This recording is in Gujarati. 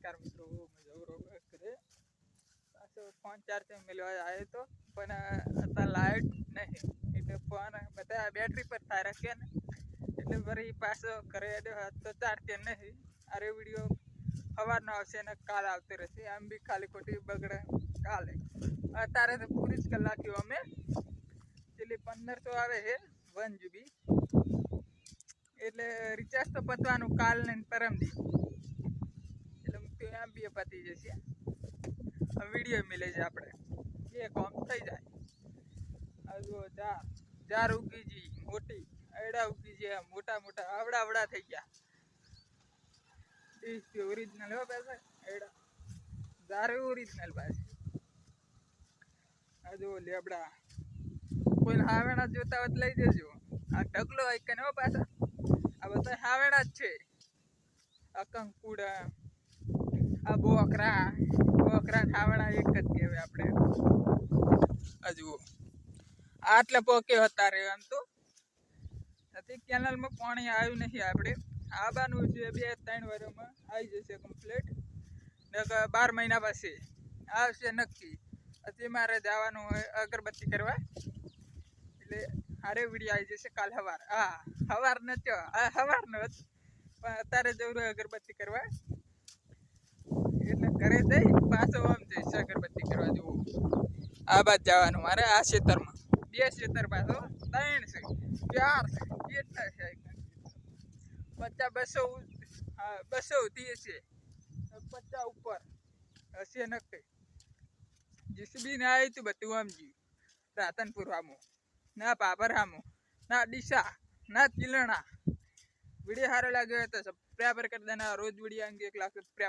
नमस्कार मित्रों, मैं जवरो करे पाछो फोन चार्ज मिलवा आयो तो पण आता लाइट नहीं એટલે ફોન બધા બેટરી પર થાય રાખે ને એટલે વરી પાછો ઘરે આવ્યો તો ચાર્જ નહીં. અરે વિડિયો સવારનો આવશે ને કાલ આવતો રહેશે. આમ બી ખાલી ખોટી બગડે કાલે અત્યારે તો પૂરી જ કલાક અમે એટલે 1500 આવે છે 1 GB એટલે રિચાર્જ તો પતવાનું કાલ ને પરમ દી એટલે મુક્તિ આમ બી પતી જશે. વિડીયો મિલે છે આપણે એ કામ થઈ જાય. આ જો ચાર ઉગી જી મોટી એડા ઉગી છે મોટા મોટા આવડા થઈ ગયા. એ ઓરિજિનલ હો પૈસા એડા ચારે ઓરિજિનલ પાસે. આ જો લેબડા કોઈ હાવેણા જોતા હોત લઈ દેજો. આ ઢગલો આઈકન હો પાછા આ બધા હાવેણા જ છે. આ કંકુડા આ બોકરા હાવેણા એક જ કહેવાય આપણે. આ જુઓ આટલા પોકે હતા રે. આમ તો કેનાલમાં પાણી આવ્યું નહીં. આપણે આવવાનું છે 2-3 વર્ષમાં આવી જશે કમ્પ્લીટ. 12 મહિના પછી આવશે નક્કી. હજી મારે જવાનું હોય અગરબત્તી કરવા એટલે હારે વિડીયો આવી જશે કાલ સવાર. સવાર ન સવારનો જ પણ અત્યારે જવું અગરબત્તી કરવા એટલે ઘરે જઈ પાછો આમ જઈશ અગરબત્તી કરવા. જવું આ બાદ જવાનું મારે. આ ખેતરમાં 2 ખેતર પાછો 3 છે 4 છે કેટલા છે 50-200 200 ઉધી છે 50 ઉપર હશે નક્કી. જીસીબી ને આવી તું બધું આમ ગયું. રાતનપુર આમું ના પાપર આમું ના ડીસા ના ચીલણા. વિડીયો સારો લાગ્યો તો સબસ્ક્રાઈબર કરી દેના. રોજ વિડીયો અંગે 1 લાખ સબસ્ક્રાઈબર